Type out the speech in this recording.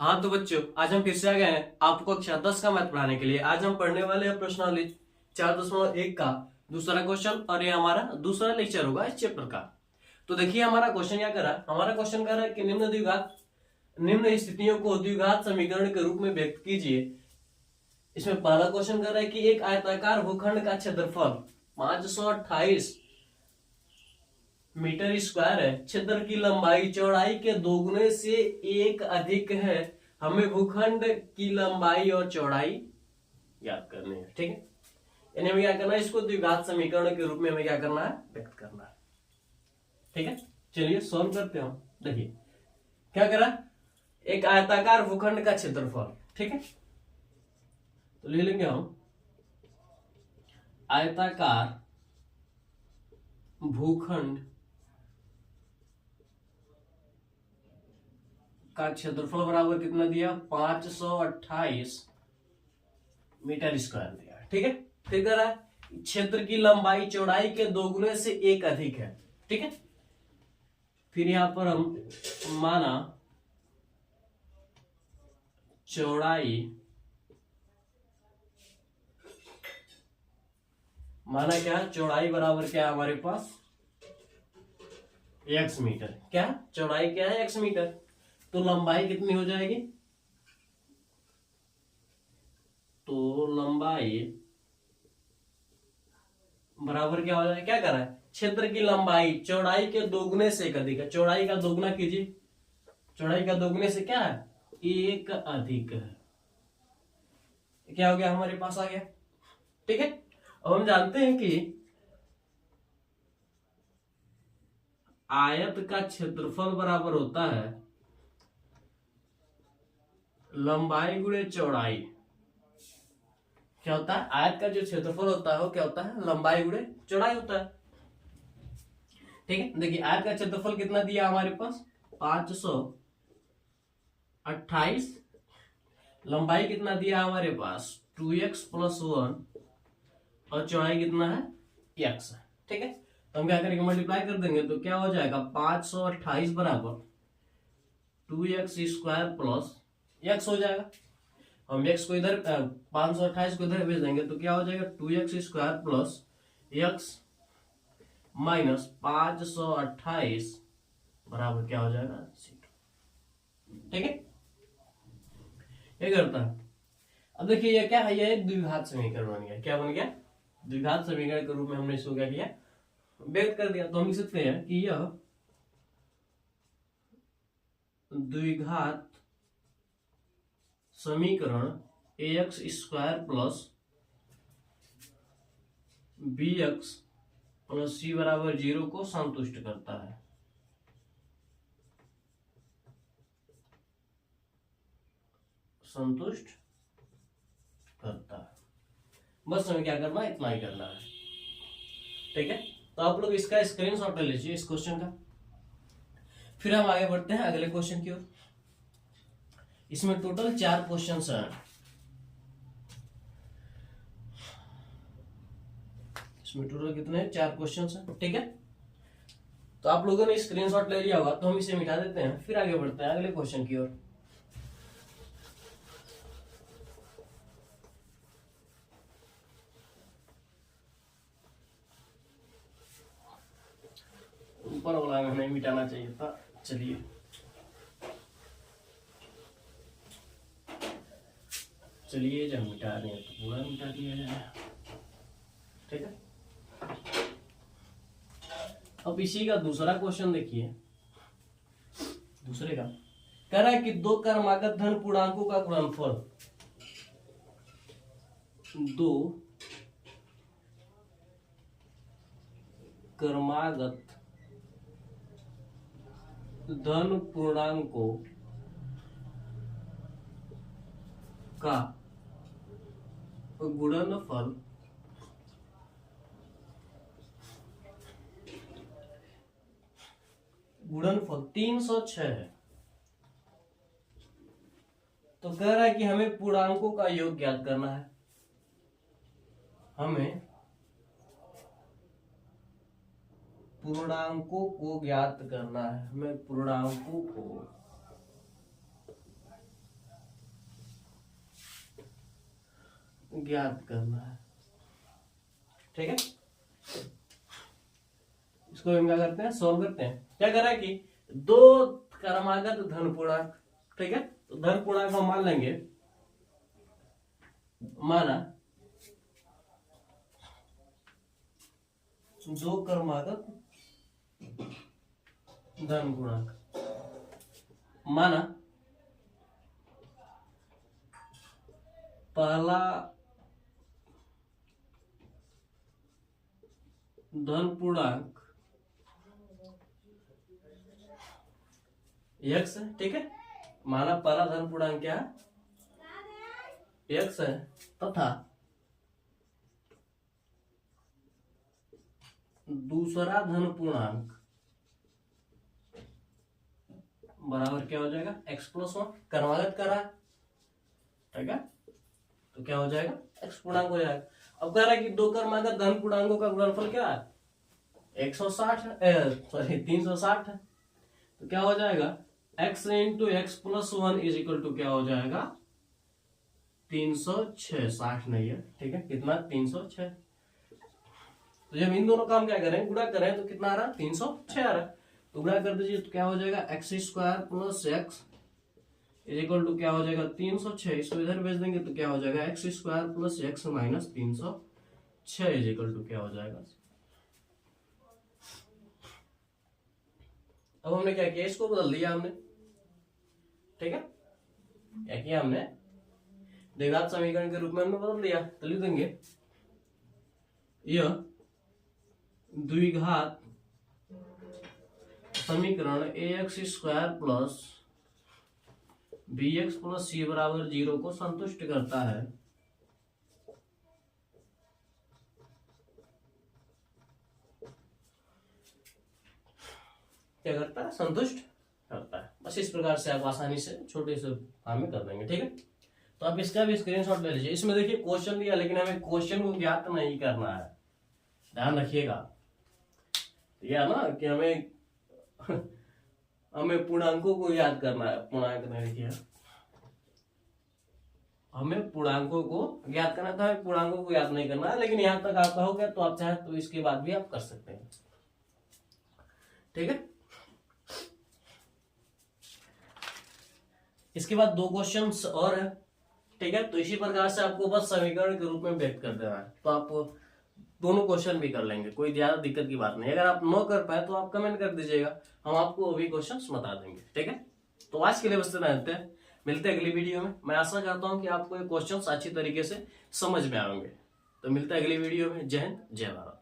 हाँ तो बच्चों, आज हम फिर से आ गए हैं आपको कक्षा 10 का मैथ पढ़ाने के लिए। आज हम पढ़ने वाले हैं प्रश्नावली 4.1 का दूसरा क्वेश्चन, और ये हमारा दूसरा लेक्चर होगा इस चैप्टर का। तो देखिए हमारा क्वेश्चन क्या कर रहा है। हमारा क्वेश्चन कर रहा है कि निम्न स्थितियों को द्विघात समीकरण के रूप में व्यक्त कीजिए। इसमें पहला क्वेश्चन कर रहा है कि एक आयताकार भूखंड का क्षेत्रफल 528 मीटर स्क्वायर है, क्षेत्र की लंबाई चौड़ाई के दोगुने से एक अधिक है। हमें भूखंड की लंबाई और चौड़ाई याद करनी है। ठीक है, यानी हमें क्या करना है, इसको द्विघात समीकरण के रूप में हमें क्या करना है, व्यक्त करना है। ठीक है, चलिए सॉल्व करते हैं। देखिए क्या करा, एक आयताकार भूखंड का क्षेत्रफल। ठीक है, तो ले लेंगे हम आयताकार भूखंड का क्षेत्रफल बराबर कितना दिया, 528 मीटर स्क्वायर दिया। ठीक है, फिर कह रहा है क्षेत्र की लंबाई चौड़ाई के दोगुने से एक अधिक है। ठीक है, फिर यहां पर हम माना चौड़ाई, माना क्या, चौड़ाई बराबर क्या है हमारे पास, x मीटर। क्या चौड़ाई क्या है, x मीटर। तो लंबाई कितनी हो जाएगी, तो लंबाई बराबर क्या हो जाएगा, क्या कर रहा है, क्षेत्र की लंबाई चौड़ाई के दोगुने से एक अधिक है। चौड़ाई का दोगुना कीजिए, चौड़ाई का दोगुने से क्या है, एक अधिक है। क्या हो गया, हमारे पास आ गया। ठीक है, अब हम जानते हैं कि आयत का क्षेत्रफल बराबर होता है लंबाई गुणे चौड़ाई। क्या होता है, आयत का जो क्षेत्रफल होता है वो क्या होता है, लंबाई गुणे चौड़ाई होता है। ठीक है, देखिए आयत का क्षेत्रफल कितना दिया हमारे पास, 528, लंबाई कितना दिया हमारे पास 2x + 1, और चौड़ाई कितना है, x। ठीक है, तो हम क्या करेंगे, मल्टीप्लाई कर देंगे तो क्या हो जाएगा, 528 बराबर 2x² + x हो जाएगा। हम x को इधर 528 को इधर भेज देंगे तो क्या हो जाएगा, 2x² + x माइनस 528 बराबर क्या हो जाएगा, 0। ठीक है, ये करता है। अब देखिए ये क्या है, ये एक द्विघात समीकरण बन गया। क्या बन गया, द्विघात समीकरण के रूप में हमने इसको क्या किया, व्यक्त कर दिया। तो हम लिख सकते हैं कि यह द्विघात समीकरण ax² + bx + c बराबर 0 को संतुष्ट करता है। संतुष्ट करता है, बस हमें क्या करना है, इतना ही करना है। ठीक है, तो आप लोग इसका स्क्रीनशॉट ले लीजिए इस क्वेश्चन का। फिर हम आगे बढ़ते हैं अगले क्वेश्चन की ओर। इसमें टोटल 4 क्वेश्चन हैं। इसमें टोटल कितने, 4 क्वेश्चन हैं। ठीक है, तो आप लोगों ने स्क्रीनशॉट ले लिया होगा, तो हम इसे मिटा देते हैं, फिर आगे बढ़ते हैं अगले क्वेश्चन की ओर। ऊपर वाला हमें मिटाना चाहिए था, चलिए चलिए जब मिटा दें तो पूरा मिटा दिया जाए। ठीक है, अब इसी का दूसरा क्वेश्चन देखिए। दूसरे का कह रहा है कि दो क्रमागत धन पूर्णांकों का गुणनफल, दो क्रमागत धन पूर्णांकों का गुणनफल गुणनफल 306 है। तो कह रहा है कि हमें पूर्णांकों का योग ज्ञात करना है। हमें पूर्णांकों को ज्ञात करना है, हमें पूर्णांकों को ज्ञात करना है। ठीक है, इसको हम क्या करते हैं, सोल्व करते हैं। क्या कर रहा है कि दो क्रमागत धन पूर्णांक, ठीक है, तो धन पूर्णांक हम मान लेंगे, माना दो क्रमागत धन गुणांक, माना पहला धन पूर्णांक x है। ठीक है, माना पहला धन पूर्णांक क्या है, x है, तथा दूसरा धन पूर्णांक बराबर क्या हो जाएगा, x+1, क्रमागत करा, ठीक है, तो क्या हो जाएगा, x पूर्णांक हो जाएगा। अब कह रहा है कि दो क्रमागत धन पूर्णांकों का गुणनफल क्या है, 360 है, तो क्या हो जाएगा, x into x+1 is equal to क्या हो जाएगा, 306, 60 नहीं है, ठीक है, कितना, 306। तो जब इन दोनों काम क्या करें, गुणा करें, तो कितना आ रहा है, 306 आ रहा है, तो गुणा कर दीजिए, तो क्या हो जाएगा, x² + x is equal to क्या हो जाएगा, 306। इसको इधर भेज देंगे तो क्या हो जाएगा, x² + x - 306 is equal to क्या हो जाएगा। अब हमने क्या किया, इसको बदल दिया हमने, ठीक है, क्या किया हमने, द्विघात समीकरण के रूप में हमने बदल दिया। तो लिख देंगे, यह द्विघात समीकरण ax² + bx + c = 0 को संतुष्ट करता है। क्या करता है, संतुष्ट करता है। बस इस प्रकार से आप आसानी से छोटे से काम में कर देंगे। ठीक है, तो आप इसका भी स्क्रीनशॉट ले लीजिए। इसमें देखिए क्वेश्चन दिया, लेकिन हमें क्वेश्चन को ज्ञात नहीं करना है, ध्यान रखिएगा। यह ना कि हमें पूर्णांकों को याद करना है, पूर्णांक नहीं किया, हमें पूर्णांकों को ज्ञात करना था, हमें पूर्णांकों को याद नहीं करना है। लेकिन यहां तक आपका हो गया तो आप चाहे तो इसके बाद भी आप कर सकते हैं। ठीक है, इसके बाद दो क्वेश्चंस और है। ठीक है, तो इसी प्रकार से आपको बस समीकरण के रूप में व्यक्त कर देना है, तो आप दोनों क्वेश्चन भी कर लेंगे, कोई ज्यादा दिक्कत की बात नहीं। अगर आप न कर पाए तो आप कमेंट कर दीजिएगा, हम आपको वो भी क्वेश्चंस बता देंगे। ठीक है, तो आज के लिए बस इतना रहते हैं, मिलते हैं अगली वीडियो में। मैं आशा करता हूं कि आपको ये क्वेश्चंस अच्छी तरीके से समझ में आएंगे। तो मिलते हैं अगली वीडियो में। जय हिंद, जय भारत।